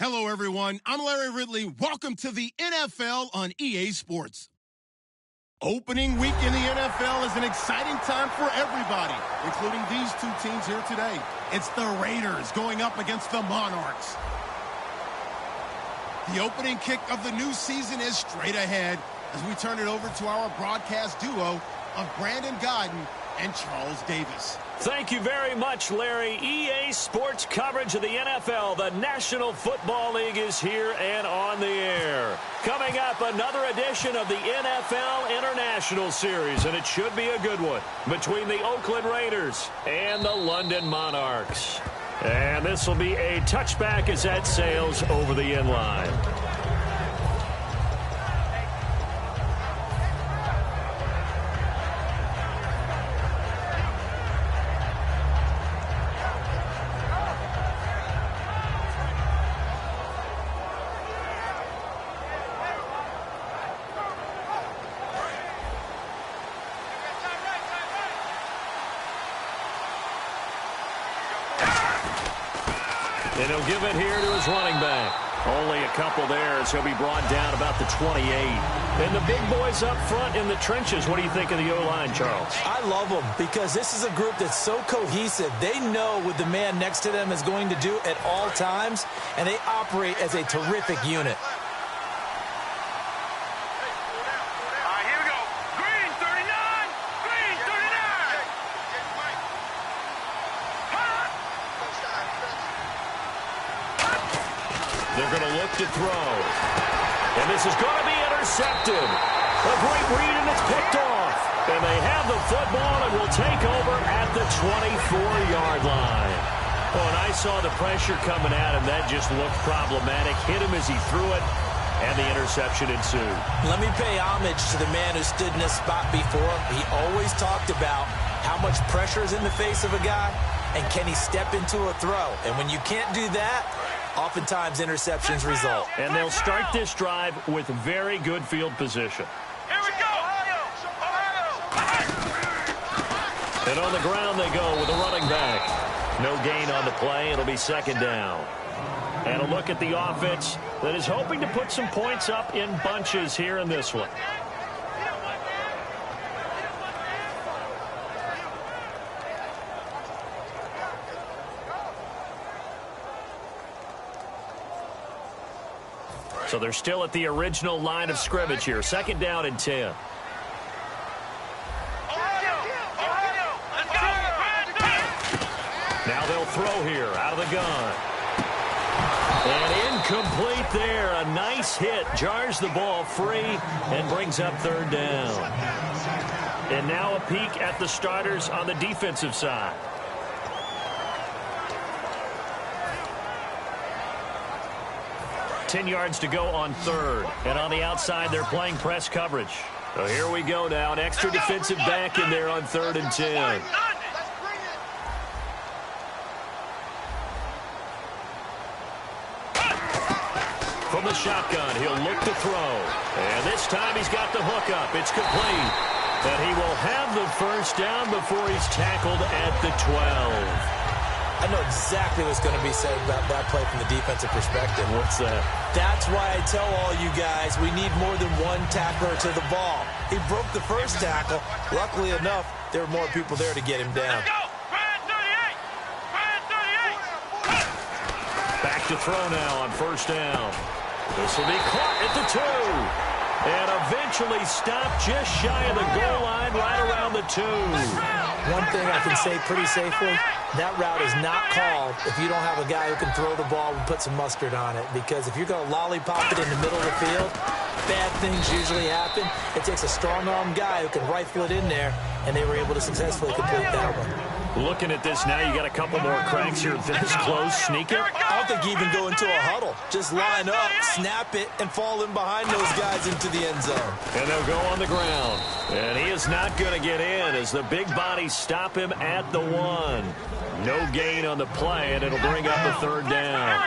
Hello, everyone. I'm Larry Ridley. Welcome to the NFL on EA Sports. Opening week in the NFL is an exciting time for everybody, including these two teams here today. It's the Raiders going up against the Monarchs. The opening kick of the new season is straight ahead as we turn it over to our broadcast duo of Brandon Godden and Charles Davis. Thank you very much, Larry. EA Sports coverage of the NFL, the National Football League, is here and on the air. Coming up, another edition of the NFL International Series, and it should be a good one, between the Oakland Raiders and the London Monarchs. And this will be a touchback as that sails over the inline. And he'll give it here to his running back. Only a couple there as he'll be brought down about the 28. And the big boys up front in the trenches. What do you think of the O-line, Charles? I love them because this is a group that's so cohesive. They know what the man next to them is going to do at all times, and they operate as a terrific unit. They're going to look to throw. And this is going to be intercepted. A great read, and it's picked off. And they have the football and will take over at the 24-yard line. Oh, and I saw the pressure coming at him. That just looked problematic. Hit him as he threw it, and the interception ensued. Let me pay homage to the man who stood in this spot before. He always talked about how much pressure is in the face of a guy, and can he step into a throw. And when you can't do that, oftentimes interceptions result. And they'll start this drive with very good field position. Here we go! And on the ground they go with a running back. No gain on the play. It'll be second down. And a look at the offense that is hoping to put some points up in bunches here in this one. So they're still at the original line of scrimmage here. Second down and 10. Now they'll throw here out of the gun. And incomplete there. A nice hit. Jars the ball free and brings up third down. And now a peek at the starters on the defensive side. Ten yards to go on third. And on the outside, they're playing press coverage. So here we go now. An extra defensive back in there on 3rd and 10. From the shotgun, he'll look to throw. And this time he's got the hook up. It's complete. And he will have the first down before he's tackled at the 12. I know exactly what's going to be said about that play from the defensive perspective. What's that? That's why I tell all you guys we need more than one tackler to the ball. He broke the first tackle. Luckily enough, there were more people there to get him down. Back to throw now on first down. This will be caught at the 2. And eventually stopped just shy of the goal line right around the 2. One thing I can say pretty safely, that route is not called if you don't have a guy who can throw the ball and put some mustard on it. Because if you're going to lollipop it in the middle of the field, bad things usually happen. It takes a strong-arm guy who can rifle it in there, and they were able to successfully complete that one. Looking at this now, you got a couple more cracks here this close. Sneak it. I don't think you even go into a huddle. Just line up, snap it, and fall in behind those guys into the end zone. And they'll go on the ground. And he is not going to get in as the big bodies stop him at the 1. No gain on the play, and it'll bring up a third down.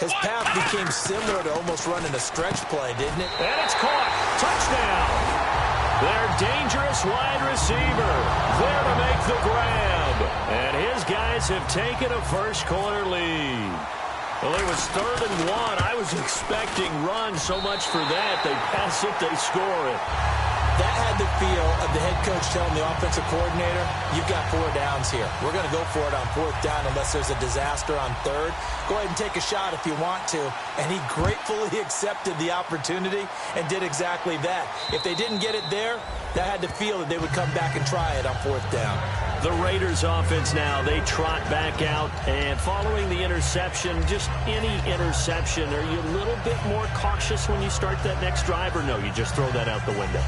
His path became similar to almost running a stretch play, didn't it? And it's caught. Touchdown. Their dangerous wide receiver there to make the grab. And his guys have taken a first quarter lead. Well, it was 3rd and 1. I was expecting runs. So much for that. They pass it, they score it. That had the feel of the head coach telling the offensive coordinator, you've got 4 downs here. We're going to go for it on 4th down unless there's a disaster on 3rd. Go ahead and take a shot if you want to. And he gratefully accepted the opportunity and did exactly that. If they didn't get it there, that had the feel that they would come back and try it on 4th down. The Raiders offense now, they trot back out. And following the interception, just any interception, are you a little bit more cautious when you start that next drive, or no, you just throw that out the window?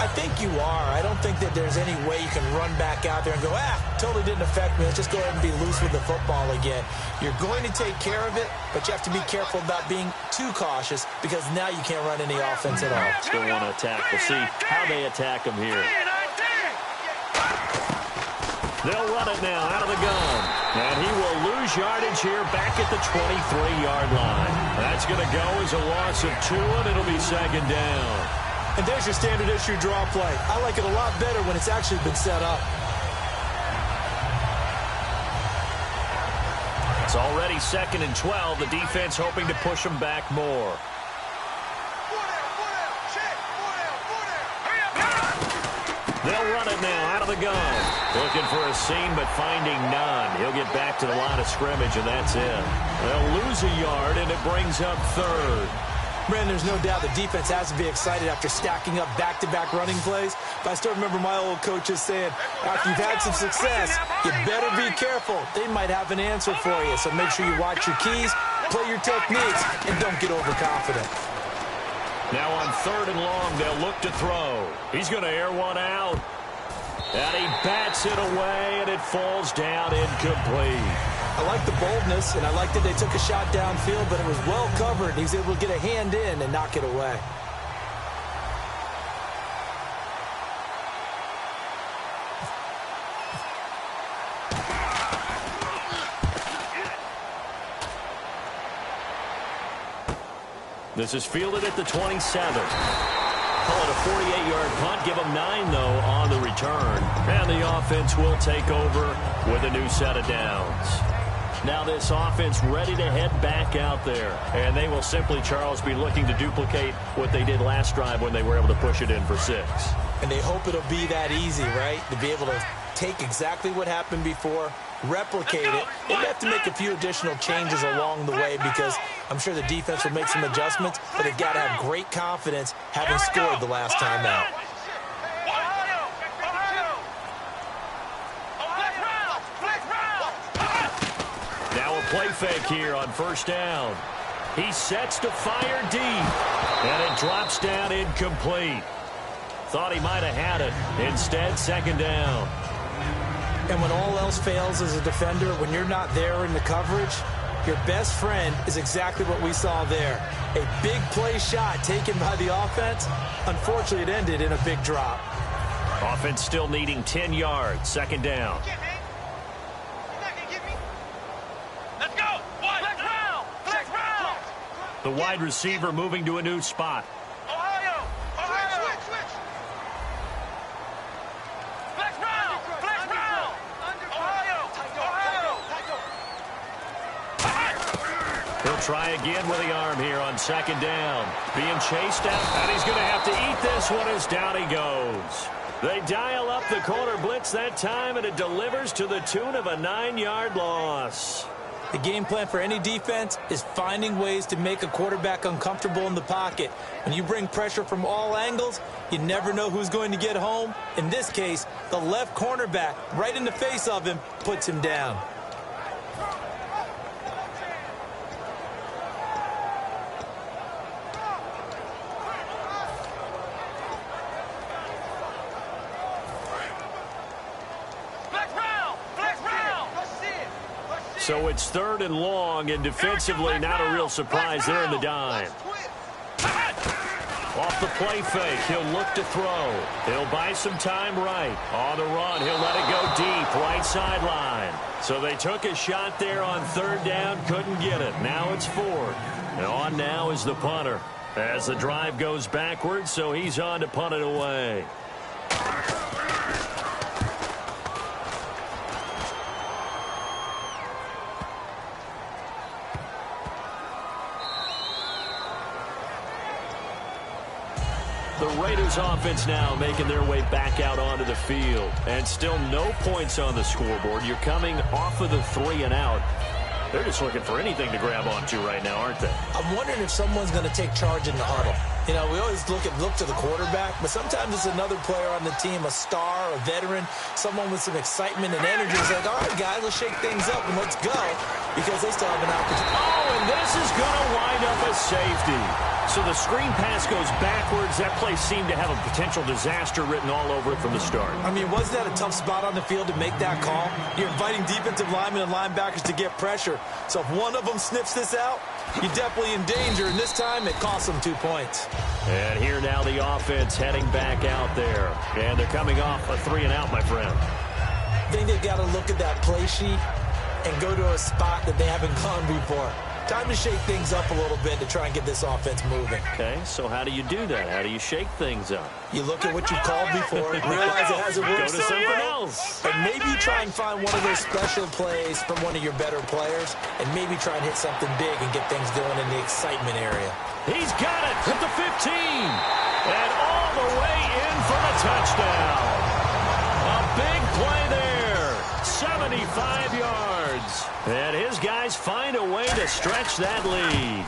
I think you are. I don't think that there's any way you can run back out there and go, totally didn't affect me. Let's just go ahead and be loose with the football again. You're going to take care of it, but you have to be careful about being too cautious because now you can't run any offense at all. Still want to attack. We'll see how they attack them here. They'll run it now out of the gun. And he will lose yardage here back at the 23-yard line. That's going to go as a loss of 2, and it'll be 2nd down. And there's your standard issue draw play. I like it a lot better when it's actually been set up. It's already 2nd and 12. The defense hoping to push them back more. They'll run it now out of the gun. Looking for a seam, but finding none. He'll get back to the line of scrimmage, and that's it. They'll lose a yard, and it brings up 3rd. Brandon, there's no doubt the defense has to be excited after stacking up back-to-back running plays. But I still remember my old coaches saying, after you've had some success, you better be careful. They might have an answer for you. So make sure you watch your keys, play your techniques, and don't get overconfident. Now on 3rd and long, they'll look to throw. He's going to air one out. And he bats it away, and it falls down incomplete. I like the boldness, and I like that they took a shot downfield, but it was well covered. He was able to get a hand in and knock it away. This is fielded at the 27. Call it a 48-yard punt. Give them 9, though, on the return. And the offense will take over with a new set of downs. Now this offense ready to head back out there. And they will simply, Charles, be looking to duplicate what they did last drive when they were able to push it in for 6. And they hope it'll be that easy, right? To be able to take exactly what happened before, replicate it. They have to make a few additional changes along the way because I'm sure the defense will make some adjustments, but they've got to have great confidence having scored the last time out. Now a play fake here on 1st down. He sets to fire deep, and it drops down incomplete. Thought he might have had it. Instead, 2nd down. And when all else fails as a defender, when you're not there in the coverage, your best friend is exactly what we saw there. A big play shot taken by the offense. Unfortunately, it ended in a big drop. Offense still needing 10 yards. 2nd down. The wide receiver moving to a new spot. He'll try again with the arm here on 2nd down. Being chased out, and he's going to have to eat this one as down he goes. They dial up the corner blitz that time, and it delivers to the tune of a 9-yard loss. The game plan for any defense is finding ways to make a quarterback uncomfortable in the pocket. When you bring pressure from all angles, you never know who's going to get home. In this case, the left cornerback, right in the face of him, puts him down. So it's 3rd and long, and defensively not a real surprise there in the dime. Off the play fake, he'll look to throw. He'll buy some time right. On the run, he'll let it go deep, right sideline. So they took a shot there on 3rd down, couldn't get it. Now it's 4th. And on now is the punter. As the drive goes backwards, so he's on to punt it away. The Raiders offense now making their way back out onto the field. And still no points on the scoreboard. You're coming off of the 3 and out. They're just looking for anything to grab onto right now, aren't they? I'm wondering if someone's going to take charge in the huddle. You know, we always look to the quarterback, but sometimes it's another player on the team, a star, a veteran, someone with some excitement and energy. It's like, all right, guys, let's shake things up and let's go, because they still have an opportunity. Oh, and this is going to wind up a safety. So the screen pass goes backwards. That play seemed to have a potential disaster written all over it from the start. I mean, wasn't that a tough spot on the field to make that call? You're inviting defensive linemen and linebackers to get pressure. So if one of them sniffs this out, you're definitely in danger. And this time, it costs them 2 points. And here now the offense heading back out there. And they're coming off a 3 and out, my friend. I think they've got to look at that play sheet and go to a spot that they haven't gone before. Time to shake things up a little bit to try and get this offense moving. Okay, so how do you do that? How do you shake things up? You look at what you called before, realize it hasn't worked Go to something else. and maybe try and find one of those special plays from one of your better players, and maybe try and hit something big and get things going in the excitement area. He's got it at the 15. And all the way in for the touchdown. A big play there. 75 yards. And his guys find a way to stretch that lead.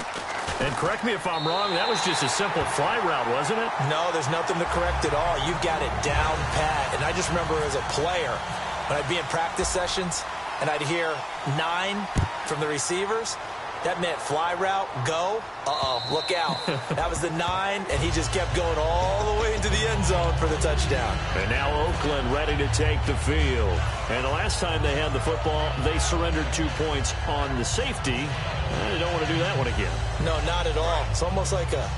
And correct me if I'm wrong, that was just a simple fly route, wasn't it? No, there's nothing to correct at all. You've got it down pat. And I just remember as a player, when I'd be in practice sessions and I'd hear 9 from the receivers, that meant fly route, go, look out. That was the 9, and he just kept going all the way into the end zone for the touchdown. And now Oakland ready to take the field. And the last time they had the football, they surrendered 2 points on the safety. They don't want to do that one again. No, not at all. It's almost like a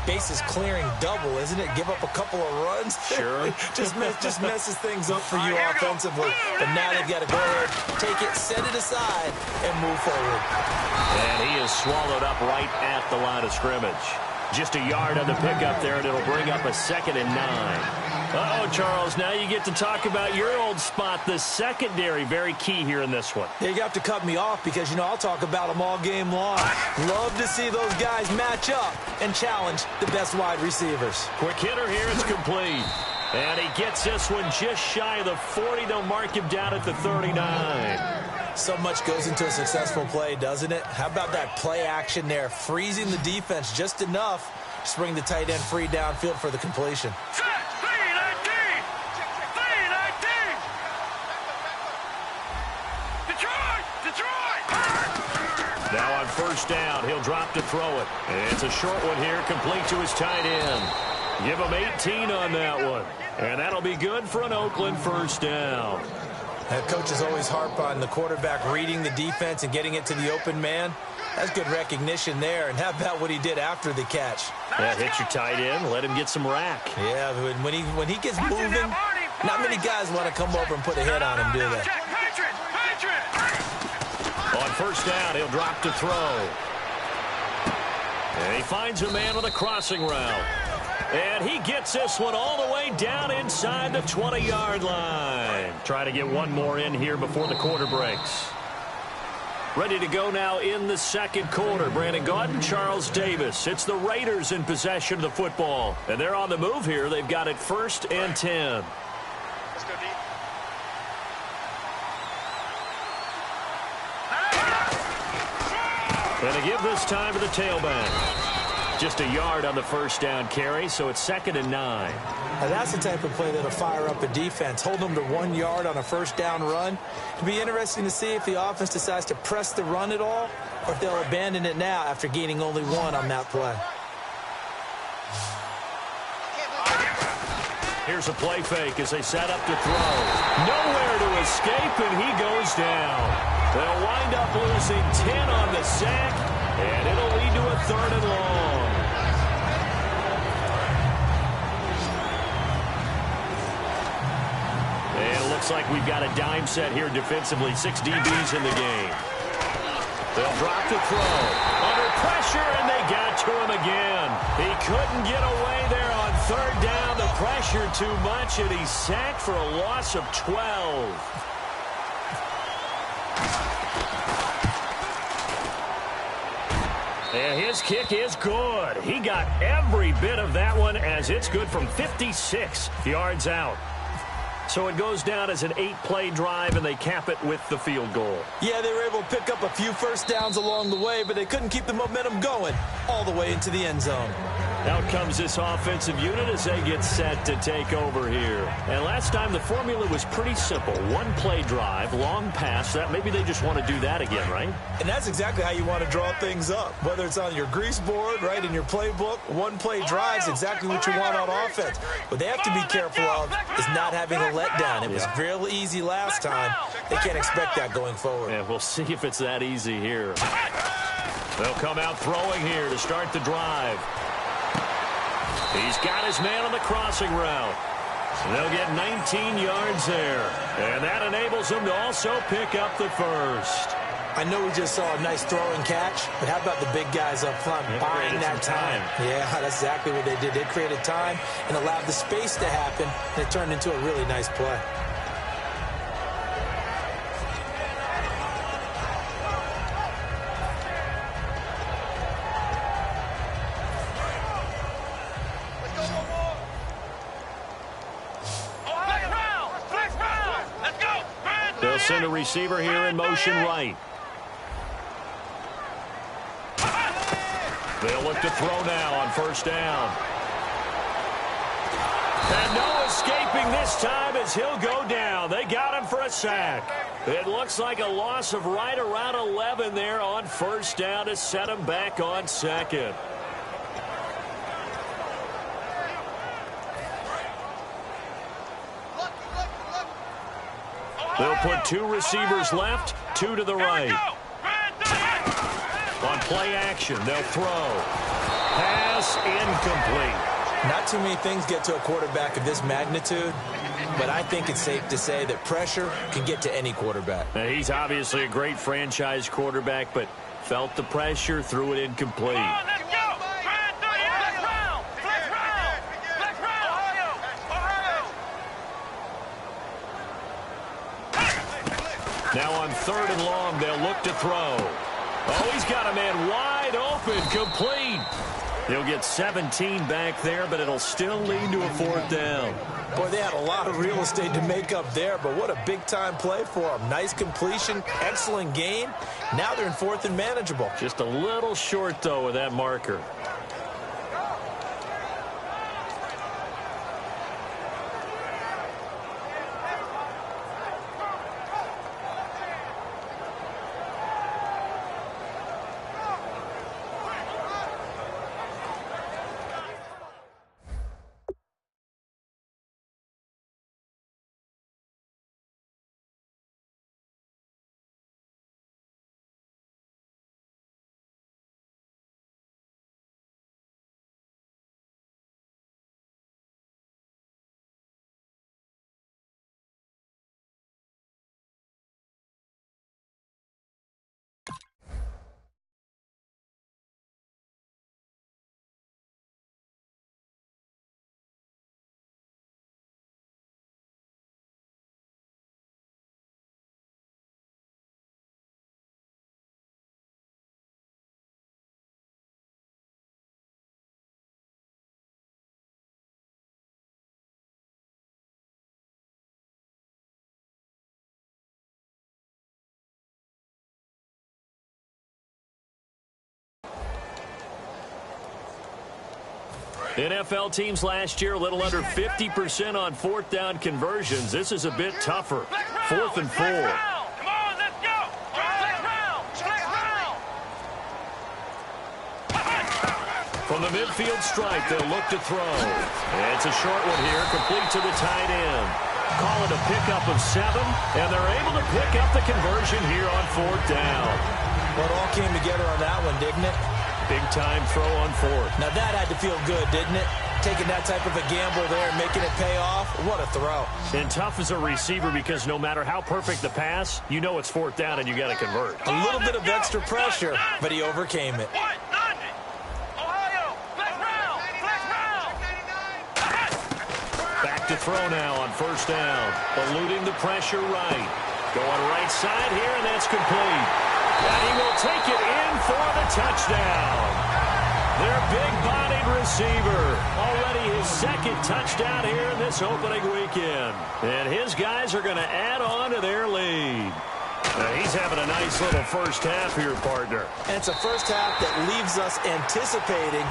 bases clearing double, isn't it? Give up a couple of runs. Sure. just messes things up for you offensively. But now they've got to go ahead, take it, set it aside, and move forward. And he is swallowed up right at the line of scrimmage. Just a yard on the pickup there, and it'll bring up a 2nd and 9. Uh-oh, Charles, now you get to talk about your old spot, the secondary. Very key here in this one. You have to cut me off because, you know, I'll talk about them all game long. Love to see those guys match up and challenge the best wide receivers. Quick hitter here, it's complete. And he gets this one just shy of the 40. They'll mark him down at the 39. So much goes into a successful play, doesn't it? How about that play action there, freezing the defense just enough to bring the tight end free downfield for the completion. Now on first down, he'll drop to throw it. It's a short one here, complete to his tight end. Give him 18 on that one. And that'll be good for an Oakland first down. Coaches always harp on the quarterback reading the defense and getting it to the open man. That's good recognition there. And how about what he did after the catch? Yeah, hit your tight end, let him get some rack. Yeah, when he gets moving, not many guys want to come over and put a hit on him, do they? On first down, he'll drop to throw. And he finds a man with a crossing route. And he gets this one all the way down inside the 20-yard line. Try to get one more in here before the quarter breaks. Ready to go now in the second quarter. Brandon Gaudin, Charles Davis. It's the Raiders in possession of the football. And they're on the move here. They've got it 1st and 10. Let's go deep. And they give this time to the tailback. Just a yard on the first down carry, so it's 2nd and 9. Now that's the type of play that'll fire up a defense. Hold them to 1 yard on a first down run. It'll be interesting to see if the offense decides to press the run at all, or if they'll abandon it now after gaining only 1 on that play. Here's a play fake as they set up to throw. Nowhere to escape, and he goes down. They'll wind up losing 10 on the sack, and it'll lead to a 3rd and long. And it looks like we've got a dime set here defensively. 6 DBs in the game. They'll drop to throw. Under pressure, and they got to him again. He couldn't get away there on 3rd down. The pressure too much, and he's sacked for a loss of 12. And his kick is good. He got every bit of that one as it's good from 56 yards out. So it goes down as an 8-play drive, and they cap it with the field goal. Yeah, they were able to pick up a few first downs along the way, but they couldn't keep the momentum going all the way into the end zone. Out comes this offensive unit as they get set to take over here. And last time the formula was pretty simple. 1-play drive, long pass. That maybe they just want to do that again, right? And that's exactly how you want to draw things up. Whether it's on your grease board, right, in your playbook, 1-play drive is exactly what you want on offense. What they have to be careful of is not having a letdown. It was real easy last time. They can't expect that going forward. Yeah, we'll see if it's that easy here. They'll come out throwing here to start the drive. He's got his man on the crossing route. So they'll get 19 yards there. And that enables them to also pick up the first. I know we just saw a nice throw and catch, but how about the big guys up front buying that time? Yeah, that's exactly what they did. They created time and allowed the space to happen, and it turned into a really nice play. They'll send a receiver here in motion right. They'll look to throw now on first down. And no escaping this time as he'll go down. They got him for a sack. It looks like a loss of right around 11 there on first down to set him back on second. They'll put 2 receivers left, 2 to the right. On play action, they'll throw. Pass incomplete. Not too many things get to a quarterback of this magnitude, but I think it's safe to say that pressure can get to any quarterback. Now, he's obviously a great franchise quarterback, but felt the pressure, threw it incomplete. Now on 3rd and long, they'll look to throw. Oh, he's got a man wide open, complete. He'll get 17 back there, but it'll still lead to a 4th down. Boy, they had a lot of real estate to make up there, but what a big-time play for them. Nice completion, excellent gain. Now they're in 4th and manageable. Just a little short, though, with that marker. NFL teams last year a little under 50% on 4th down conversions. This is a bit tougher. 4th and 4. Come on, let's go. From the midfield stripe, they'll look to throw. It's a short one here, complete to the tight end. Call it a pickup of 7, and they're able to pick up the conversion here on 4th down. Well, it all came together on that one, didn't it? Big-time throw on 4th. Now that had to feel good, didn't it? Taking that type of a gamble there and making it pay off. What a throw. And tough as a receiver because no matter how perfect the pass, you know it's 4th down and you got to convert. A little bit of extra pressure, but he overcame it. Back to throw now on first down. Eluding the pressure right. Going right side here, and that's complete. And he will take it in for the touchdown. Their big-bodied receiver. Already his second touchdown here in this opening weekend. And his guys are going to add on to their lead. Now he's having a nice little first half here, partner. And it's a first half that leaves us anticipating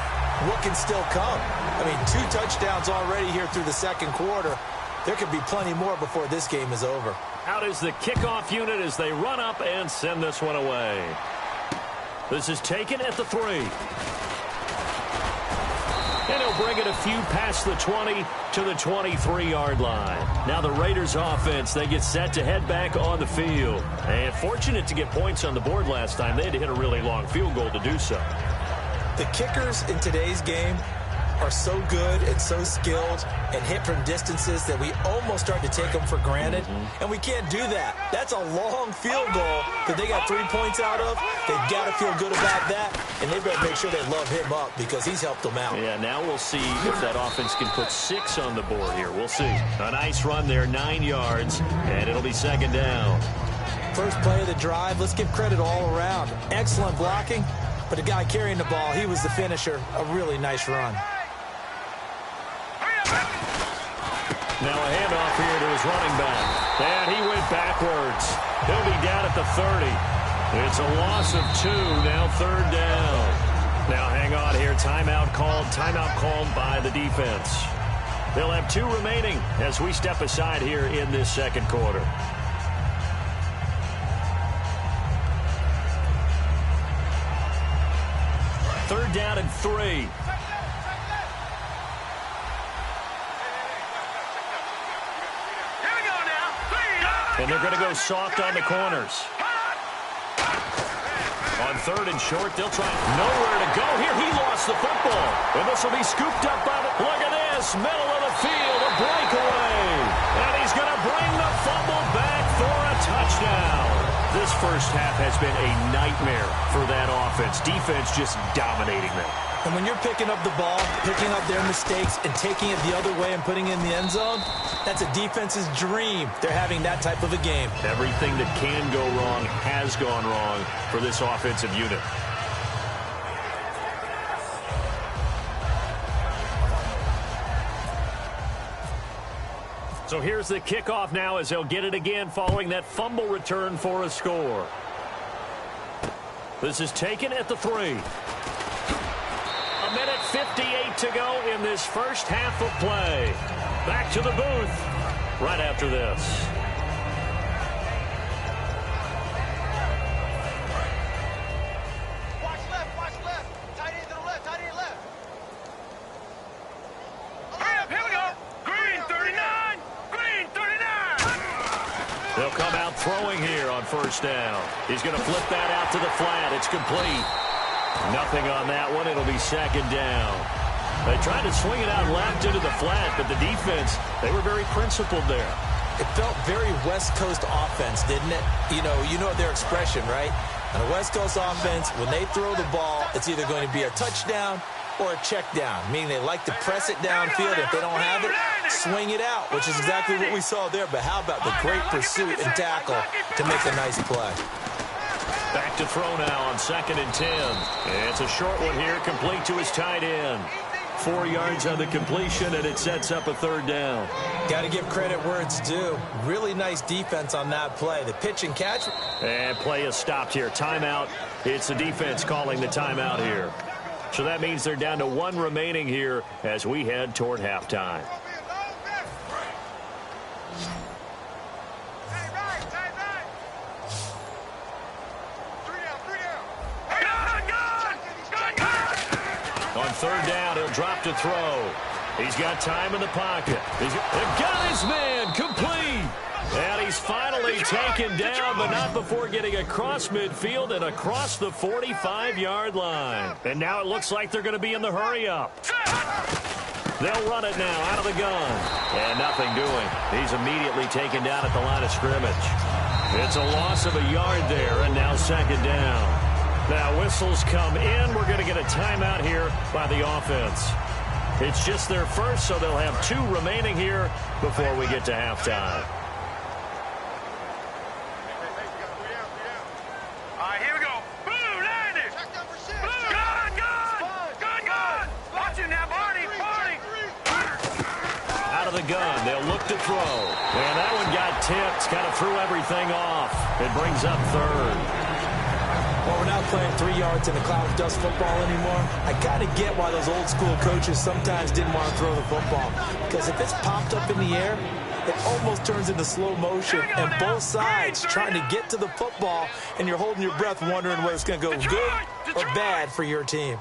what can still come. I mean, 2 touchdowns already here through the second quarter. There could be plenty more before this game is over. Out is the kickoff unit as they run up and send this one away. This is taken at the 3. And he'll bring it a few past the 20 to the 23-yard line. Now the Raiders offense, they get set to head back on the field. And fortunate to get points on the board last time. They had to hit a really long field goal to do so. The kickers in today's game are so good and so skilled and hit from distances that we almost start to take them for granted. And we can't do that. That's a long field goal that they got 3 points out of. They've got to feel good about that, and they better make sure they love him up because he's helped them out. Yeah, now we'll see if that offense can put 6 on the board here. We'll see. A nice run there, 9 yards, and it'll be second down. First play of the drive, let's give credit all around. Excellent blocking, but the guy carrying the ball, he was the finisher. A really nice run. Now a handoff here to his running back. And he went backwards. He'll be down at the 30. It's a loss of 2, now third down. Now hang on here. Timeout called by the defense. They'll have 2 remaining as we step aside here in this second quarter. Third down and 3. And they're going to go soft on the corners. On third and short, they'll try nowhere to go here. He lost the football. And this will be scooped up by the... Look at this. Middle of the field, a breakaway. And he's going to bring the fumble back for a touchdown. This first half has been a nightmare for that offense. Defense just dominating them. And when you're picking up the ball, picking up their mistakes, and taking it the other way and putting it in the end zone, that's a defense's dream. They're having that type of a game. Everything that can go wrong has gone wrong for this offensive unit. So here's the kickoff now as they'll get it again following that fumble return for a score. This is taken at the 3. A minute 58 to go in this first half of play. Back to the booth right after this. Watch left. Tight end to the left, tight end left. Hurry up, here we go. Green 39. They'll come out throwing here on first down. He's going to flip that out to the flat. It's complete. Nothing on that one. It'll be second down. They tried to swing it out left into the flat, but the defense, they were very principled there. It felt very West Coast offense, didn't it? You know their expression, right? On a West Coast offense, when they throw the ball, it's either going to be a touchdown or a check down, meaning they like to press it downfield. If they don't have it, swing it out, which is exactly what we saw there. But how about the great pursuit and tackle to make a nice play? Back to throw now on 2nd and 10. It's a short one here, complete to his tight end. 4 yards on the completion, and it sets up a third down. Got to give credit where it's due. Really nice defense on that play. The pitch and catch. And play is stopped here. Timeout. It's the defense calling the timeout here. So that means they're down to 1 remaining here as we head toward halftime. On third down, he'll drop to throw. He's got time in the pocket. They've got his man complete. And he's finally taken down, but not before getting across midfield and across the 45-yard line. And now it looks like they're going to be in the hurry-up. They'll run it now out of the gun. And nothing doing. He's immediately taken down at the line of scrimmage. It's a loss of a yard there, and now second down. Now whistles come in. We're going to get a timeout here by the offense. It's just their first, so they'll have 2 remaining here before we get to halftime. All right, here we go. Boom, 90. Check number 6. the gun. They'll look to throw. And that one got tipped. Kind of threw everything off. It brings up third. Well, we're not playing 3 yards in a cloud of dust football anymore. I kind of get why those old school coaches sometimes didn't want to throw the football. Because if it's popped up in the air, it almost turns into slow motion. And both sides trying to get to the football, and you're holding your breath wondering whether it's going to go good or bad for your team.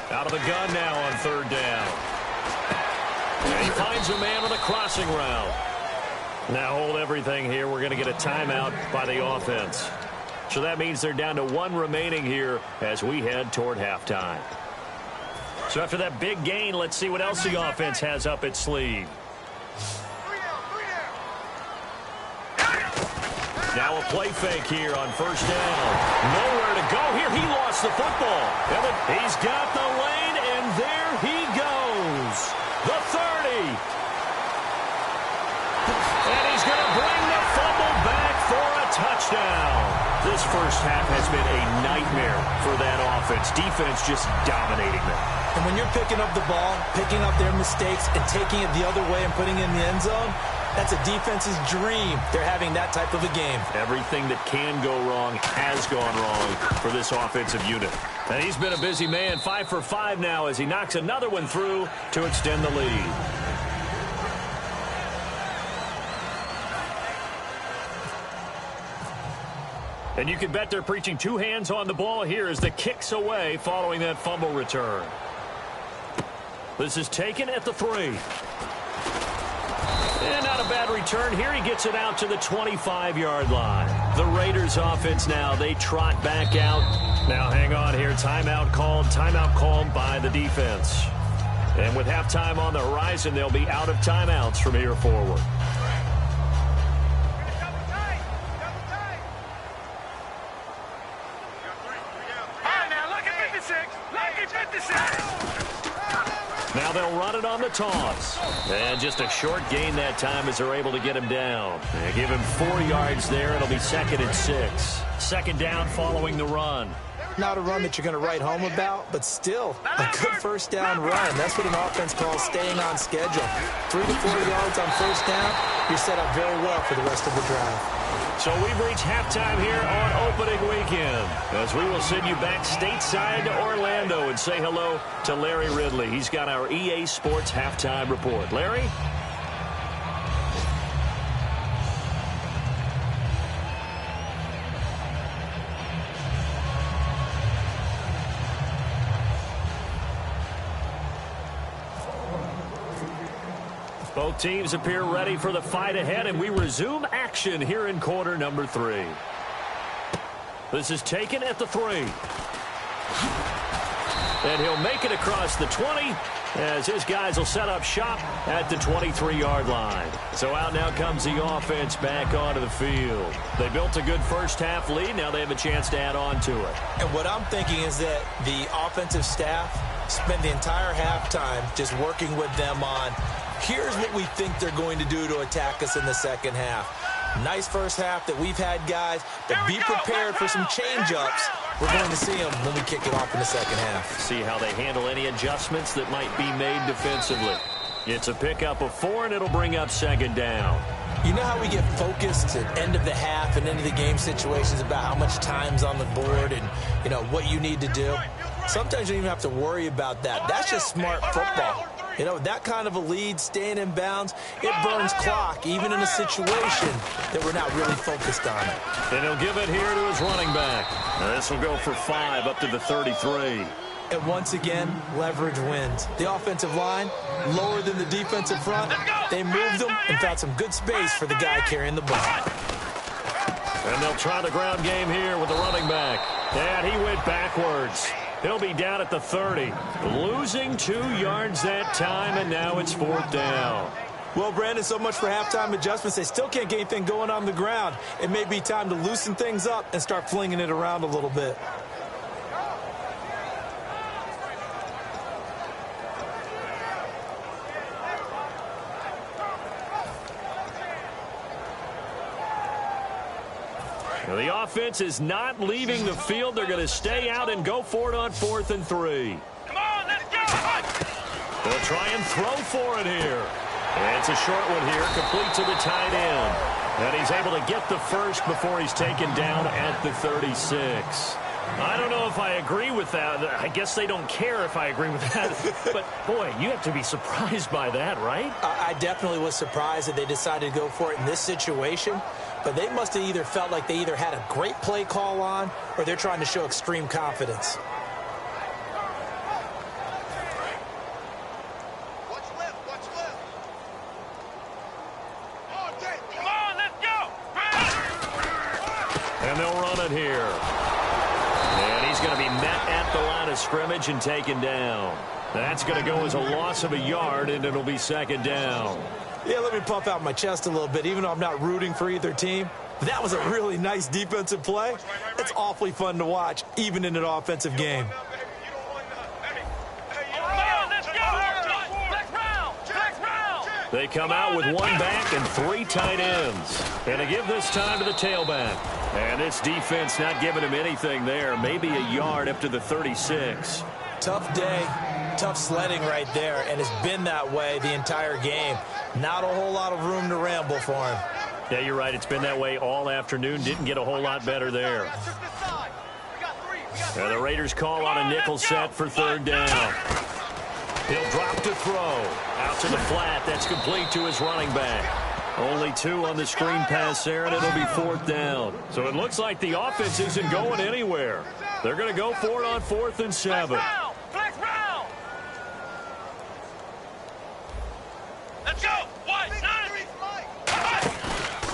Out of the gun now on third down. And he finds a man on the crossing route. Now hold everything here. We're going to get a timeout by the offense. So that means they're down to 1 remaining here as we head toward halftime. So after that big gain, let's see what else the offense has up its sleeve. Now a play fake here on first down. Nowhere to go here. He lost the football. He's got the lane, and there he goes. The 30. And he's going to bring the fumble back for a touchdown. This first half has been a nightmare for that offense. Defense just dominating them. And when you're picking up the ball, picking up their mistakes, and taking it the other way and putting it in the end zone, that's a defense's dream. They're having that type of a game. Everything that can go wrong has gone wrong for this offensive unit. And he's been a busy man, 5 for 5 now as he knocks another one through to extend the lead. And you can bet they're preaching 2 hands on the ball here as the kick's away following that fumble return. This is taken at the 3. And not a bad return here. He gets it out to the 25-yard line. The Raiders offense now, they trot back out. Now hang on here. Timeout called by the defense. And with halftime on the horizon, they'll be out of timeouts from here forward. Now they'll run it on the toss. And just a short gain that time as they're able to get him down. They give him 4 yards there. It'll be 2nd and 6. Second down following the run. Not a run that you're going to write home about, but still a good first down run. That's what an offense calls staying on schedule. 3 to 4 yards on first down, you're set up very well for the rest of the drive. So we've reached halftime here on opening weekend as we will send you back stateside to Orlando and say hello to Larry Ridley. He's got our EA Sports halftime report. Larry? Both teams appear ready for the fight ahead, and we resume action here in quarter number 3. This is taken at the 3. And he'll make it across the 20 as his guys will set up shop at the 23-yard line. So out now comes the offense back onto the field. They built a good first half lead. Now they have a chance to add on to it. And what I'm thinking is that the offensive staff spent the entire halftime just working with them on here's what we think they're going to do to attack us in the second half. Nice first half that we've had, guys, but be prepared for some change-ups. We're going to see them when we kick it off in the second half. See how they handle any adjustments that might be made defensively. It's a pickup of 4, and it'll bring up second down. You know how we get focused at end of the half and end of the game situations about how much time's on the board and, you know, what you need to do? Sometimes you don't even have to worry about that. That's just smart football. You know, that kind of a lead, staying in bounds, it burns clock, even in a situation that we're not really focused on it. And he'll give it here to his running back. Now this will go for 5 up to the 33. And once again, leverage wins. The offensive line, lower than the defensive front. They moved them and found some good space for the guy carrying the ball. And they'll try the ground game here with the running back. And he went backwards. He'll be down at the 30. Losing 2 yards that time, and now it's 4th down. Well, Brandon, so much for halftime adjustments. They still can't get anything going on the ground. It may be time to loosen things up and start flinging it around a little bit. Now, the offense is not leaving the field. They're going to stay out and go for it on 4th and 3. Come on, let's go. They'll try and throw for it here. And it's a short one here, complete to the tight end. And he's able to get the first before he's taken down at the 36. I don't know if I agree with that. I guess they don't care if I agree with that. But, boy, you have to be surprised by that, right? I definitely was surprised that they decided to go for it in this situation. But they must have either felt like they either had a great play call on or they're trying to show extreme confidence. And they'll run it here. And he's going to be met at the line of scrimmage and taken down. That's going to go as a loss of a yard, and it'll be 2nd down. Yeah, let me puff out my chest a little bit, even though I'm not rooting for either team. That was a really nice defensive play. It's awfully fun to watch, even in an offensive game. They come out with 1 back and 3 tight ends. And to give this time to the tailback. And this defense not giving him anything there. Maybe a yard up to the 36. Tough day, tough sledding right there, and it's been that way the entire game. Not a whole lot of room to ramble for him. Yeah, you're right. It's been that way all afternoon. Didn't get a whole lot better there. And the Raiders call on a nickel set for 3rd down. He'll drop to throw. Out to the flat. That's complete to his running back. Only 2 on the screen pass there, and it'll be 4th down. So it looks like the offense isn't going anywhere. They're going to go for it on 4th and 7. Flex round. Let's go. 1, 9.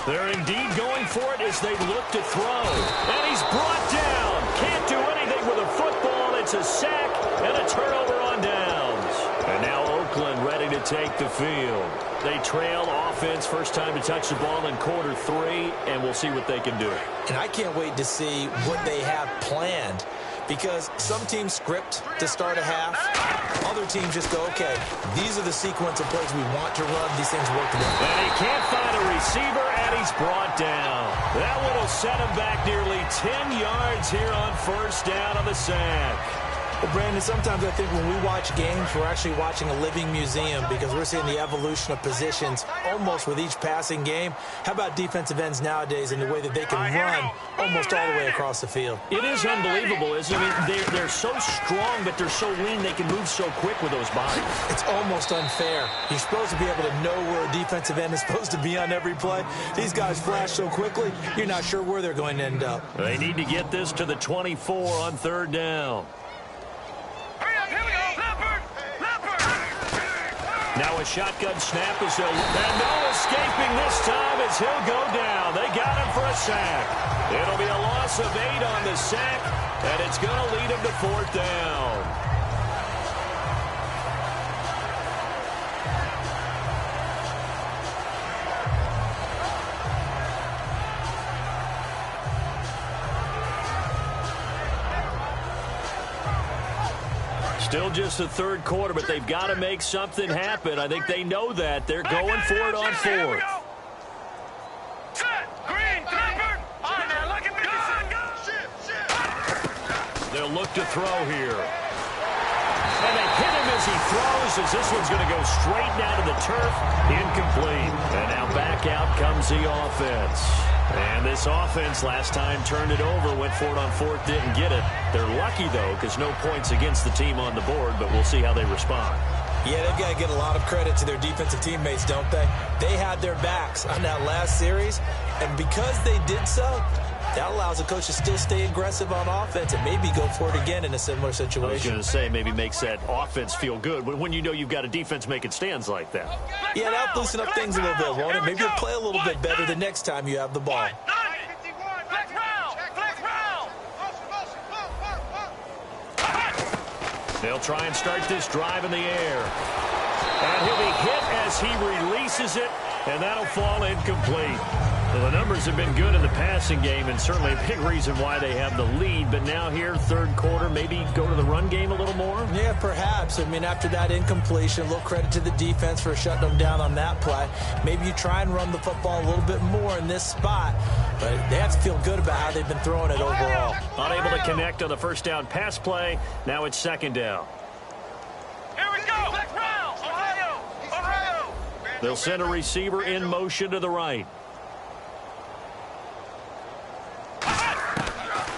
They're indeed going for it as they look to throw. And he's brought down. Can't do anything with a football. It's a sack and a turnover on downs. And now Oakland ready to take the field. They trail offense, first time to touch the ball in quarter 3, and we'll see what they can do. And I can't wait to see what they have planned, because some teams script to start a half. Other teams just go, okay, these are the sequence of plays we want to run. These things work together. And he can't find a receiver, and he's brought down. That one will set him back nearly 10 yards here on 1st down on the sack. Well, Brandon, sometimes I think when we watch games, we're actually watching a living museum, because we're seeing the evolution of positions almost with each passing game. How about defensive ends nowadays and the way that they can run almost all the way across the field? It is unbelievable, isn't it? I mean, they're so strong, but they're so lean, they can move so quick with those bodies. It's almost unfair. You're supposed to be able to know where a defensive end is supposed to be on every play. These guys flash so quickly, you're not sure where they're going to end up. They need to get this to the 24 on 3rd down. Now a shotgun snap as they'll, and no escaping this time as he'll go down. They got him for a sack. It'll be a loss of 8 on the sack, and it's going to lead him to 4th down. Still just the 3rd quarter, but they've got to make something happen. I think they know that. They're going for it on 4th. They'll look to throw here. And they hit him as he throws, as this one's going to go straight down to the turf. Incomplete. And now back out comes the offense. And this offense last time turned it over, went for it on 4th, didn't get it. They're lucky, though, because no points against the team on the board, but we'll see how they respond. Yeah, they've got to get a lot of credit to their defensive teammates, don't they? They had their backs on that last series, and because they did so, that allows the coach to still stay aggressive on offense and maybe go for it again in a similar situation. I was going to say maybe makes that offense feel good, but when you know you've got a defense making stands like that. Yeah, that'll loosen up things a little bit, won't it? Maybe you'll play a little bit better the next time you have the ball. They'll try and start this drive in the air. And he'll be hit as he releases it, and that'll fall incomplete. Well, the numbers have been good in the passing game, and certainly a big reason why they have the lead. But now here, third quarter, maybe go to the run game a little more? Yeah, perhaps. I mean, after that incompletion, a little credit to the defense for shutting them down on that play. Maybe you try and run the football a little bit more in this spot. But they have to feel good about how they've been throwing it overall. Unable to connect on the first down pass play. Now it's second down. Here we go. Next round. Ohio. Ohio. They'll send a receiver in motion to the right.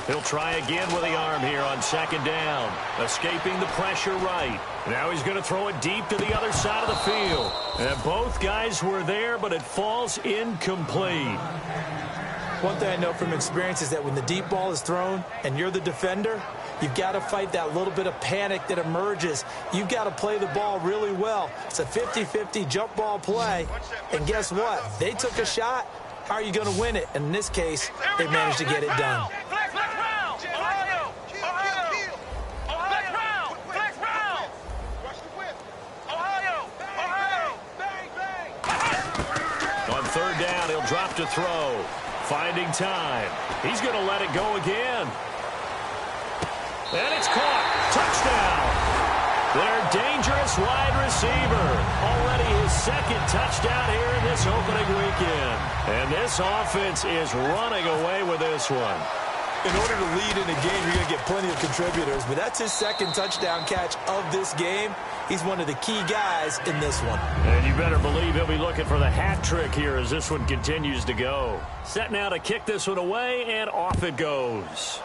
He'll try again with the arm here on second down. Escaping the pressure right. Now he's going to throw it deep to the other side of the field. And both guys were there, but it falls incomplete. One thing I know from experience is that when the deep ball is thrown and you're the defender, you've got to fight that little bit of panic that emerges. You've got to play the ball really well. It's a 50-50 jump ball play. And guess what? They took a shot. How are you going to win it? And in this case, they managed to get it done. On third down, he'll drop to throw. Finding time. He's going to let it go again. And it's caught. Touchdown. Their dangerous wide receiver. Already his second touchdown here in this opening weekend. And this offense is running away with this one. In order to lead in a game, you're going to get plenty of contributors. But that's his second touchdown catch of this game. He's one of the key guys in this one. And you better believe he'll be looking for the hat trick here as this one continues to go. Set now to kick this one away, and off it goes.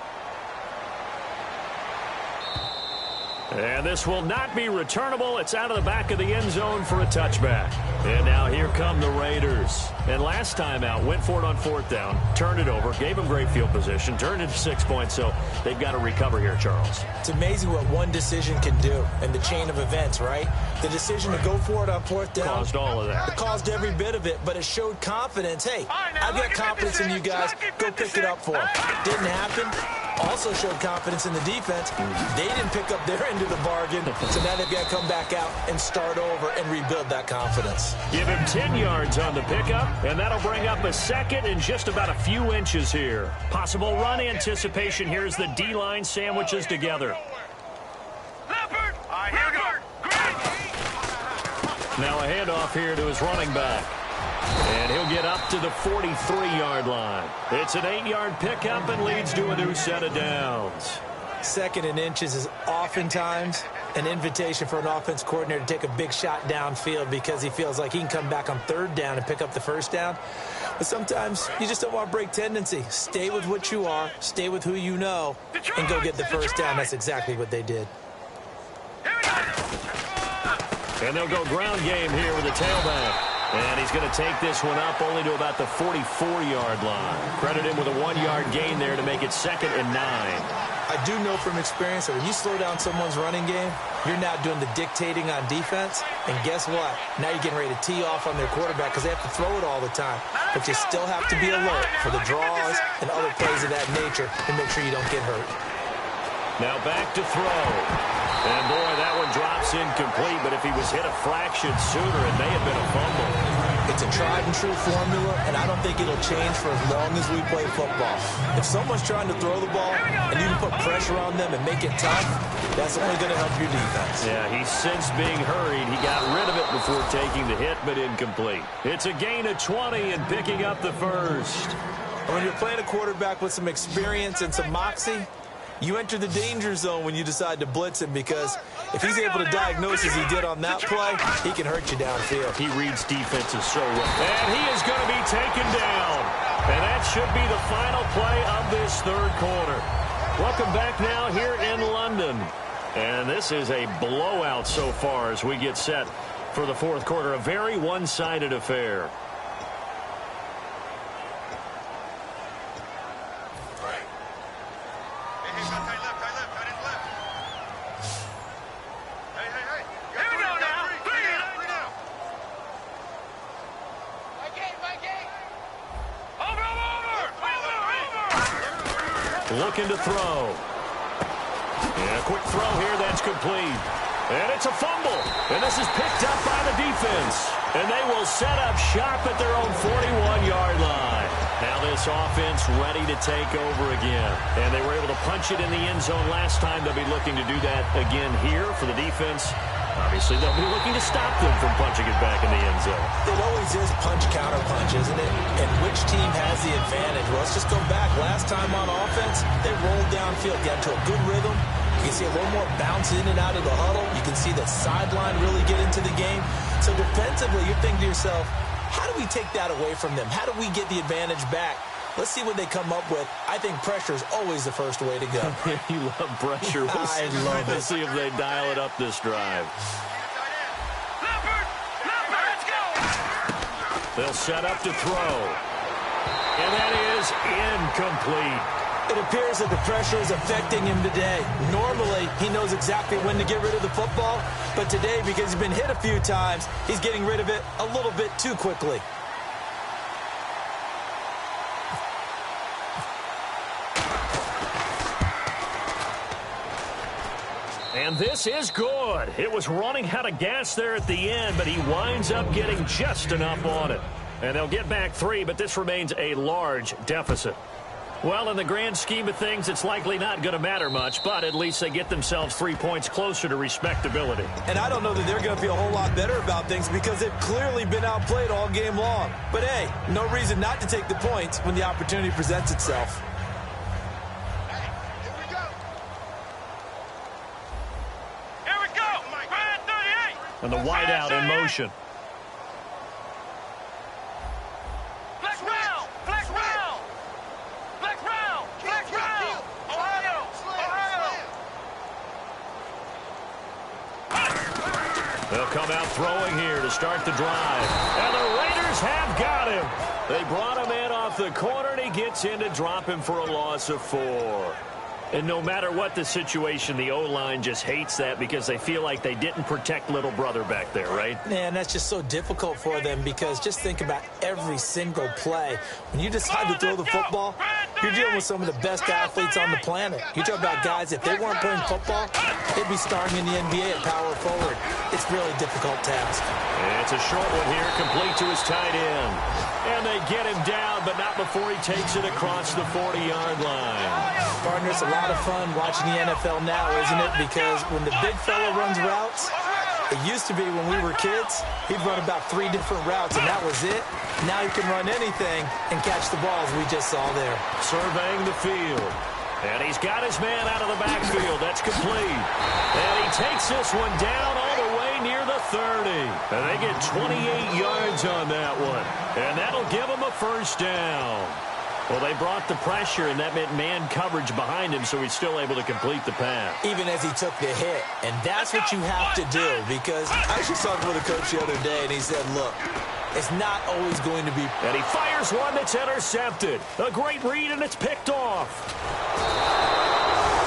And this will not be returnable. It's out of the back of the end zone for a touchback. And now here come the Raiders. And last time out, went for it on fourth down, turned it over, gave them great field position, turned it to 6 points, so they've got to recover here, Charles. It's amazing what one decision can do in the chain of events, right? The decision to go for it on fourth down caused all of that. It caused every bit of it, but it showed confidence. Hey, I've got confidence in you guys. Go pick it up for them. Didn't happen. Also showed confidence in the defense. They didn't pick up their end of the bargain, so now they've got to come back out and start over and rebuild that confidence. Give him 10 yards on the pickup, and that'll bring up a second and just about a few inches here. Possible run anticipation here as the D-line sandwiches together. Leopard. Here we go. Now a handoff here to his running back. And he'll get up to the 43-yard line. It's an 8-yard pickup and leads to a new set of downs. Second and inches is oftentimes an invitation for an offense coordinator to take a big shot downfield because he feels like he can come back on third down and pick up the first down. But sometimes you just don't want to break tendency. Stay with what you are, stay with who you know, and go get the first down. That's exactly what they did. And they'll go ground game here with the tailback. And he's going to take this one up only to about the 44-yard line. Credit him with a 1-yard gain there to make it 2nd and 9. I do know from experience that when you slow down someone's running game, you're now doing the dictating on defense. And guess what? Now you're getting ready to tee off on their quarterback because they have to throw it all the time. But you still have to be alert for the draws and other plays of that nature to make sure you don't get hurt. Now back to throw. And, boy, that one drops incomplete, but if he was hit a fraction sooner, it may have been a fumble. It's a tried-and-true formula, and I don't think it'll change for as long as we play football. If someone's trying to throw the ball and you can put pressure on them and make it tough, that's only going to help your defense. Yeah, he sensed being hurried. He got rid of it before taking the hit, but incomplete. It's a gain of 20 and picking up the first. When you're playing a quarterback with some experience and some moxie, you enter the danger zone when you decide to blitz him because if he's able to diagnose as he did on that play, he can hurt you downfield. He reads defenses so well. And he is going to be taken down. And that should be the final play of this third quarter. Welcome back now here in London. And this is a blowout so far as we get set for the fourth quarter. A very one-sided affair. Looking to throw. And a quick throw here, that's complete. And it's a fumble. And this is picked up by the defense. And they will set up shop at their own 41-yard line. Now this offense ready to take over again. And they were able to punch it in the end zone last time. They'll be looking to do that again here for the defense. Obviously, they'll be looking to stop them from punching it back in the end zone. It always is punch-counter-punch, isn't it? And which team has the advantage? Well, let's just go back. Last time on offense, they rolled downfield, got into a good rhythm. You can see a little more bounce in and out of the huddle. You can see the sideline really get into the game. So defensively, you're thinking to yourself, how do we take that away from them? How do we get the advantage back? Let's see what they come up with. I think pressure is always the first way to go. You love pressure. I love it. We'll see if they dial it up this drive. They'll set up to throw. And that is incomplete. It appears that the pressure is affecting him today. Normally, he knows exactly when to get rid of the football. But today, because he's been hit a few times, he's getting rid of it a little bit too quickly. And this is good. It was running out of gas there at the end, but he winds up getting just enough on it. And they'll get back 3, but this remains a large deficit. Well, in the grand scheme of things, it's likely not going to matter much, but at least they get themselves 3 points closer to respectability. And I don't know that they're going to be a whole lot better about things because they've clearly been outplayed all game long. But, hey, no reason not to take the points when the opportunity presents itself. And the wideout in motion. Flex round! Flex round! Flex round! Flex round! Ohio! Ohio! They'll come out throwing here to start the drive. And the Raiders have got him. They brought him in off the corner, and he gets in to drop him for a loss of 4. And no matter what the situation, the O-line just hates that because they feel like they didn't protect little brother back there, right? Man, that's just so difficult for them because just think about every single play. When you decide to throw the football, you're dealing with some of the best athletes on the planet. You talk about guys, if they weren't playing football, they'd be starring in the NBA at power forward. It's really a difficult task. It's a short one here, complete to his tight end. And they get him down, but not before he takes it across the 40-yard line. Partner, it's a lot of fun watching the NFL now, isn't it? Because when the big fella runs routes, it used to be when we were kids, he'd run about 3 different routes, and that was it. Now he can run anything and catch the balls we just saw there. Surveying the field. And he's got his man out of the backfield. That's complete. And he takes this one down all the way near the 30. And they get 28 yards on that one. And that'll give him a first down. Well, they brought the pressure, and that meant man coverage behind him, so he's still able to complete the pass. Even as he took the hit. And that's what you have to do, because I was just talking with a coach the other day, and he said, look, it's not always going to be. And he fires one that's intercepted. A great read, and it's picked off.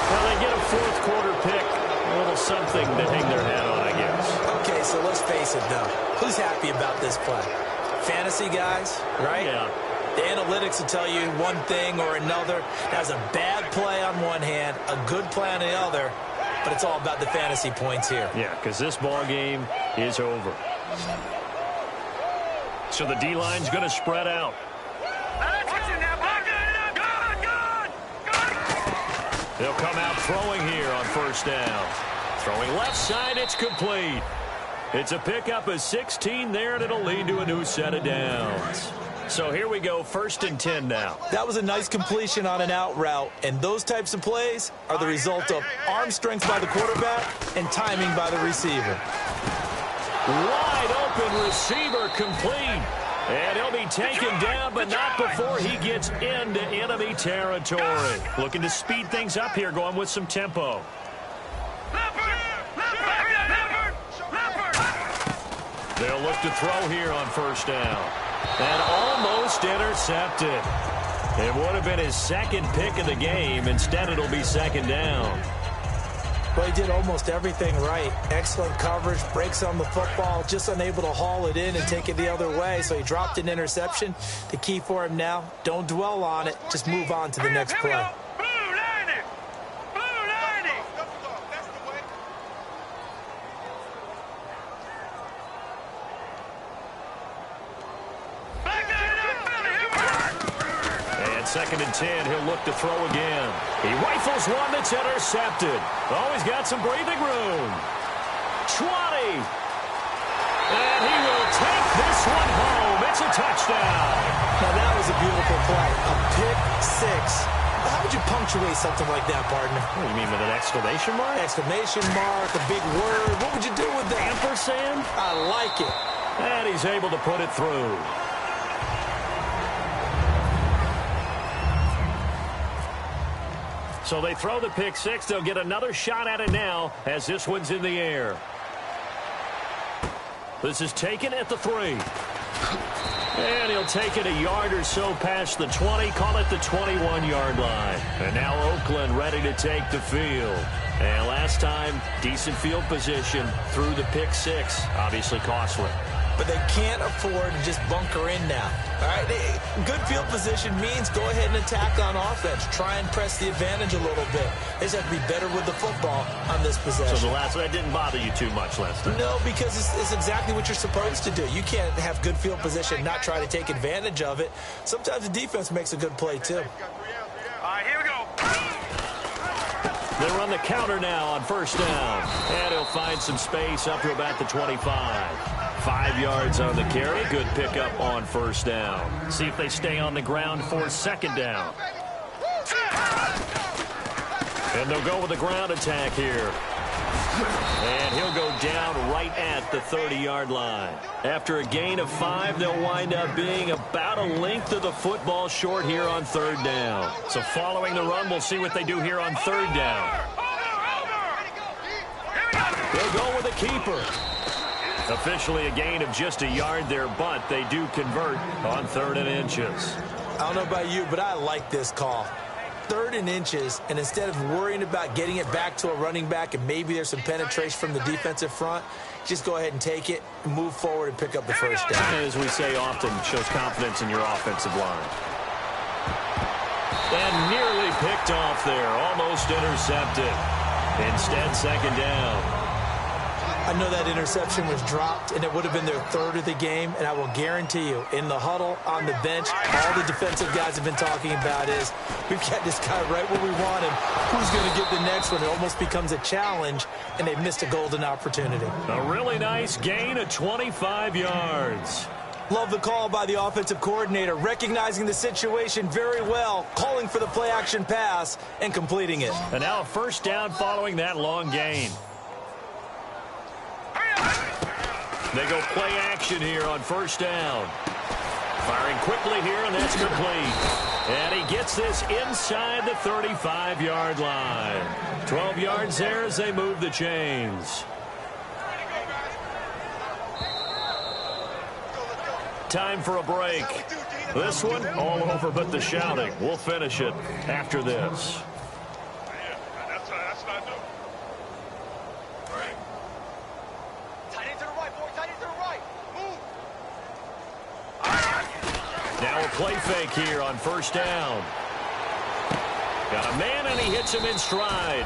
Well, they get a fourth quarter pick. A little something to hang their hat on, I guess. Okay, so let's face it, though. Who's happy about this play? Fantasy guys, right? Yeah. The analytics will tell you one thing or another. Has a bad play on one hand, a good play on the other, but it's all about the fantasy points here. Yeah, because this ball game is over. So the D-line's going to spread out. They'll come out throwing here on first down. Throwing left side, it's complete. It's a pickup of 16 there, and it'll lead to a new set of downs. So here we go, 1st and 10 now. That was a nice completion on an out route, and those types of plays are the result of arm strength by the quarterback and timing by the receiver. Wide open receiver complete. And he'll be taken down, but not before he gets into enemy territory. Looking to speed things up here, going with some tempo. They'll look to throw here on first down. And almost intercepted. It would have been his second pick of the game. Instead, it'll be second down. Well, he did almost everything right. Excellent coverage, breaks on the football, just unable to haul it in and take it the other way, so he dropped an interception. The key for him now, don't dwell on it, just move on to the next play. 2nd and 10. He'll look to throw again. He rifles one that's intercepted. Oh, he's got some breathing room. 20. And he will take this one home. It's a touchdown. Now, that was a beautiful play. A pick six. How would you punctuate something like that, partner? What do you mean, with an exclamation mark? Exclamation mark, a big word. What would you do with that? Ampersand? I like it. And he's able to put it through. So they throw the pick six. They'll get another shot at it now as this one's in the air. This is taken at the 3. And he'll take it a yard or so past the 20, call it the 21-yard line. And now Oakland ready to take the field. And last time, decent field position through the pick six. Obviously costly. But they can't afford to just bunker in now. All right, good field position means go ahead and attack on offense. Try and press the advantage a little bit. They just have to be better with the football on this possession. So the last one, that didn't bother you too much last time? No, because it's exactly what you're supposed to do. You can't have good field position, not try to take advantage of it. Sometimes the defense makes a good play, too. All right, here we go. They run the counter now on first down. And he'll find some space up to about the 25. 5 yards on the carry. Good pickup on first down. See if they stay on the ground for second down. And they'll go with the ground attack here. And he'll go down right at the 30-yard line. After a gain of 5, they'll wind up being about a length of the football short here on third down. So following the run, we'll see what they do here on third down. They'll go with a keeper. Officially a gain of just a yard there, but they do convert on 3rd and inches. I don't know about you, but I like this call. 3rd and inches, and instead of worrying about getting it back to a running back and maybe there's some penetration from the defensive front, just go ahead and take it, move forward, and pick up the first down. As we say often, shows confidence in your offensive line. And nearly picked off there, almost intercepted. Instead, second down. I know that interception was dropped, and it would have been their 3rd of the game, and I will guarantee you, in the huddle, on the bench, all the defensive guys have been talking about is, we've got this guy right where we want him. Who's going to get the next one? It almost becomes a challenge, and they've missed a golden opportunity. A really nice gain of 25 yards. Love the call by the offensive coordinator, recognizing the situation very well, calling for the play-action pass, and completing it. And now a first down following that long gain. They go play action here on first down. Firing quickly here, and that's complete. And he gets this inside the 35-yard line. 12 yards there as they move the chains. Time for a break. This one all over but the shouting. We'll finish it after this. Now a play fake here on first down. Got a man, and he hits him in stride.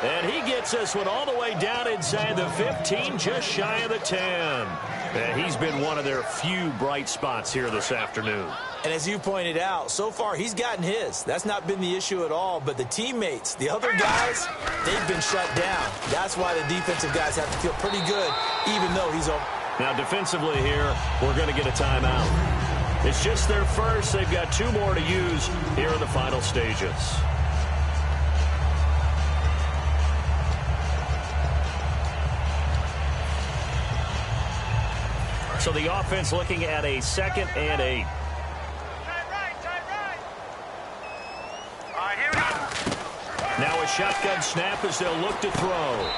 And he gets this one all the way down inside the 15, just shy of the 10. And he's been one of their few bright spots here this afternoon. And as you pointed out, so far he's gotten his. That's not been the issue at all. But the teammates, the other guys, they've been shut down. That's why the defensive guys have to feel pretty good, even though he's over. Now defensively here, we're going to get a timeout. It's just their first. They've got 2 more to use here in the final stages. So the offense looking at a 2nd and 8. Now a shotgun snap as they'll look to throw.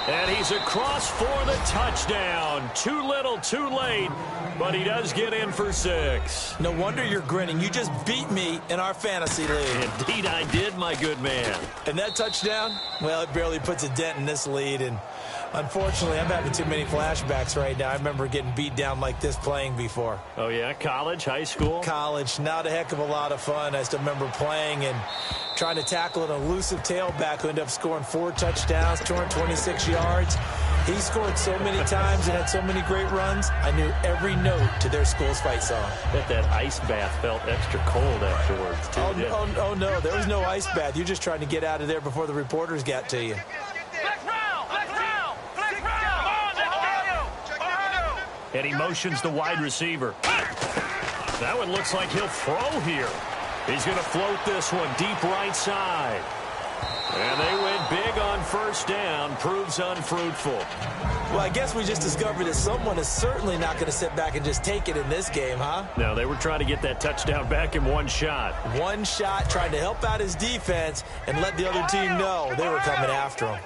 And he's across for the touchdown. Too little, too late. But he does get in for 6. No wonder you're grinning. You just beat me in our fantasy league. Indeed I did, my good man. And that touchdown, well, it barely puts a dent in this lead. And unfortunately, I'm having too many flashbacks right now. I remember getting beat down like this playing before. Oh, yeah? College, high school? College. Not a heck of a lot of fun. I still remember playing and trying to tackle an elusive tailback who ended up scoring 4 touchdowns, 226 yards. He scored so many times and had so many great runs, I knew every note to their school's fight song. Bet that ice bath felt extra cold afterwards, too. Oh, no, there was no ice bath. You're just trying to get out of there before the reporters got to you. And he motions the wide receiver. That one looks like he'll throw here. He's going to float this one deep right side. And they went big on first down. Proves unfruitful. Well, I guess we just discovered that someone is certainly not going to sit back and just take it in this game, huh? No, they were trying to get that touchdown back in one shot. One shot, trying to help out his defense and let the other team know they were coming after him.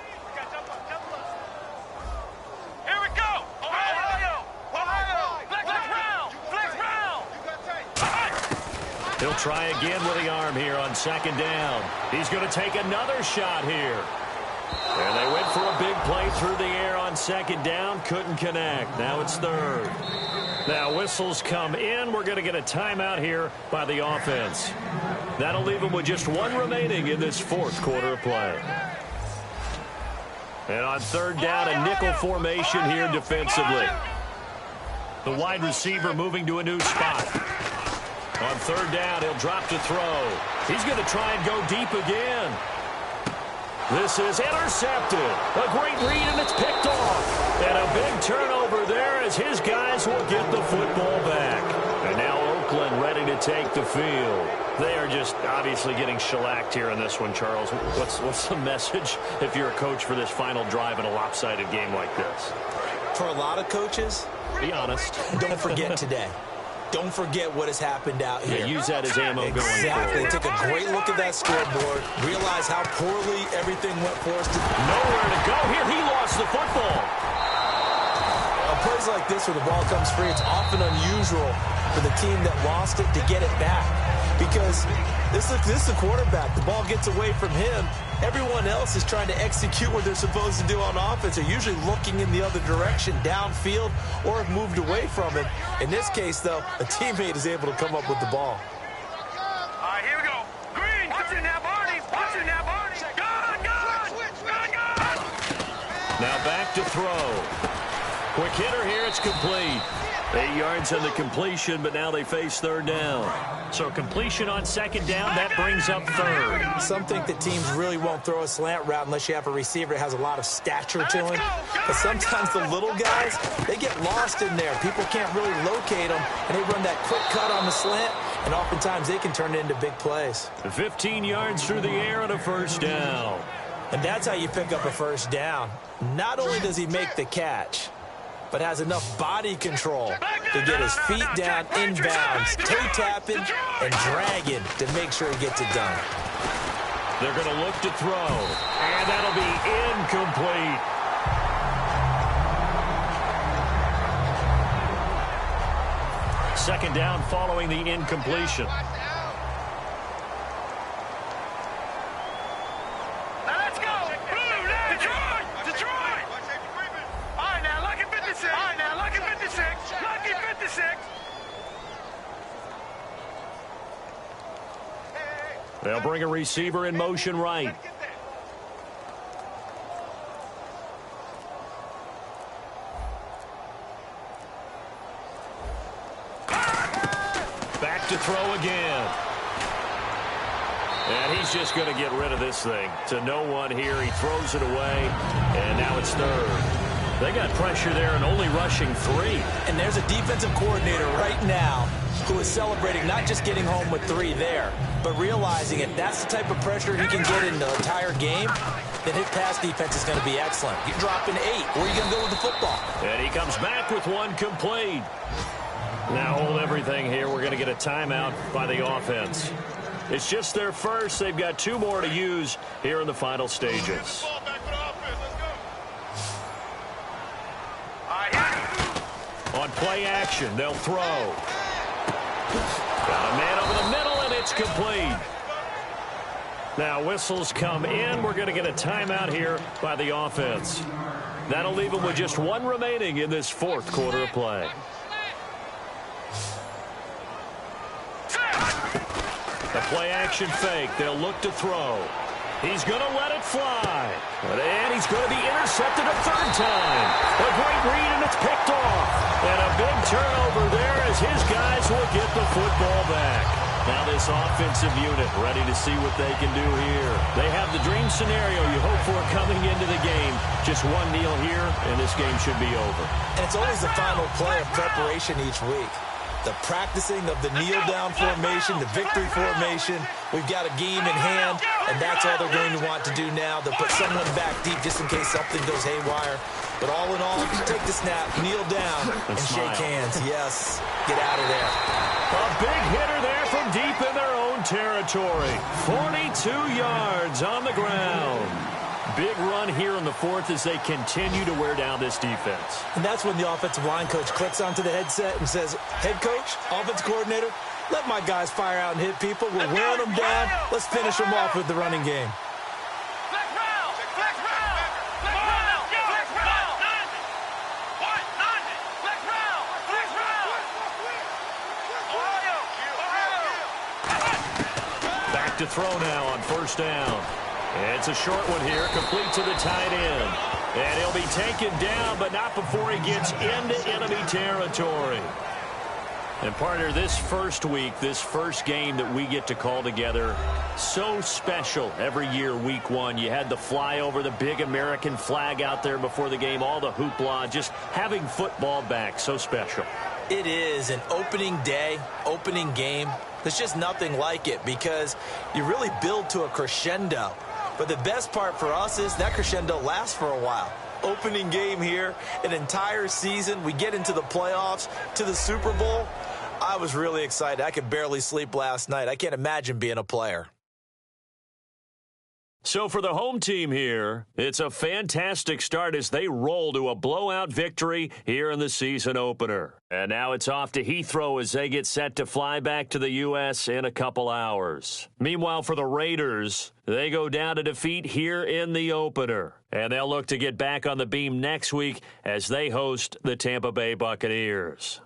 Here we go. Ohio. Flex round. He'll try again with the arm here on second down. He's going to take another shot here. And they went for a big play through the air on second down. Couldn't connect. Now it's third. Now whistles come in. We're going to get a timeout here by the offense. That'll leave them with just one remaining in this fourth quarter of play. And on third down, a nickel formation here defensively. The wide receiver moving to a new spot. On third down, he'll drop to throw. He's going to try and go deep again. This is intercepted. A great read, and it's picked off. And a big turnover there as his guys will get the football back. And now Oakland ready to take the field. They are just obviously getting shellacked here in this one, Charles. What's the message if you're a coach for this final drive in a lopsided game like this? For a lot of coaches, be honest. Don't forget today. Don't forget what has happened out here. Yeah, use that as ammo going forward. Exactly. Take a great look at that scoreboard. Realize how poorly everything went for us. Nowhere to go here. He lost the football. Plays like this where the ball comes free, it's often unusual for the team that lost it to get it back. Because this is the quarterback. The ball gets away from him. Everyone else is trying to execute what they're supposed to do on offense. They're usually looking in the other direction, downfield, or have moved away from him. In this case, though, a teammate is able to come up with the ball. All right, here we go. Green, watch it now, Barney. Watch it now, Barney. Gun. Now back to throw. Quick hitter here, it's complete. 8 yards on the completion, but now they face third down. So completion on second down, that brings up third. Some think that teams really won't throw a slant route unless you have a receiver that has a lot of stature to him. But sometimes the little guys, they get lost in there. People can't really locate them, and they run that quick cut on the slant, and oftentimes they can turn it into big plays. 15 yards through the air and a first down. And that's how you pick up a first down. Not only does he make the catch, but has enough body control to get his feet down inbounds, toe tapping and dragging to make sure he gets it done. They're going to look to throw, and that'll be incomplete. Second down following the incompletion. They'll bring a receiver in motion right. Back to throw again. And he's just going to get rid of this thing. To no one here. He throws it away. And now it's third. They got pressure there and only rushing 3. And there's a defensive coordinator right now who is celebrating not just getting home with 3 there, but realizing if that's the type of pressure he can get in the entire game, then his pass defense is going to be excellent. You're dropping 8. Where are you going to go with the football? And he comes back with one complete. Now hold everything here. We're going to get a timeout by the offense. It's just their first. They've got 2 more to use here in the final stages. On play action, they'll throw. Got a man over the middle, and it's complete. Now whistles come in. We're going to get a timeout here by the offense. That'll leave them with just 1 remaining in this fourth quarter of play. The play action fake. They'll look to throw. He's going to let it fly. And he's going to be intercepted a third time. A great read, and it's picked off. And a big turnover there as his guys will get the football back. Now this offensive unit ready to see what they can do here. They have the dream scenario you hope for coming into the game. Just one kneel here, and this game should be over. And it's always the final play of preparation each week. The practicing of the kneel-down formation, the victory formation. We've got a game in hand, and that's all they're going to want to do now. They'll put someone back deep just in case something goes haywire. But all in all, take the snap, kneel down, and shake hands. Yes, get out of there. A big hitter there from deep in their own territory. 42 yards on the ground. Big run here in the fourth as they continue to wear down this defense. And that's when the offensive line coach clicks onto the headset and says, head coach, offense coordinator, let my guys fire out and hit people. We're wearing them down. Let's finish them off with the running game. Back to throw now on first down. It's a short one here, complete to the tight end. And he'll be taken down, but not before he gets into enemy territory. And partner, this first week, this first game that we get to call together, so special every year, week one. You had the flyover, the big American flag out there before the game, all the hoopla, just having football back, so special. It is an opening day, opening game. There's just nothing like it because you really build to a crescendo. But the best part for us is that crescendo lasts for a while. Opening game here, an entire season. We get into the playoffs, to the Super Bowl. I was really excited. I could barely sleep last night. I can't imagine being a player. So for the home team here, it's a fantastic start as they roll to a blowout victory here in the season opener. And now it's off to Heathrow as they get set to fly back to the U.S. in a couple hours. Meanwhile, for the Raiders, they go down to defeat here in the opener. And they'll look to get back on the beam next week as they host the Tampa Bay Buccaneers.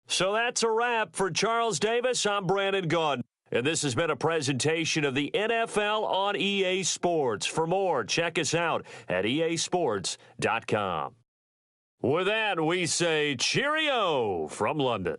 So that's a wrap. For Charles Davis, I'm Brandon Gaudin. And this has been a presentation of the NFL on EA Sports. For more, check us out at easports.com. With that, we say cheerio from London.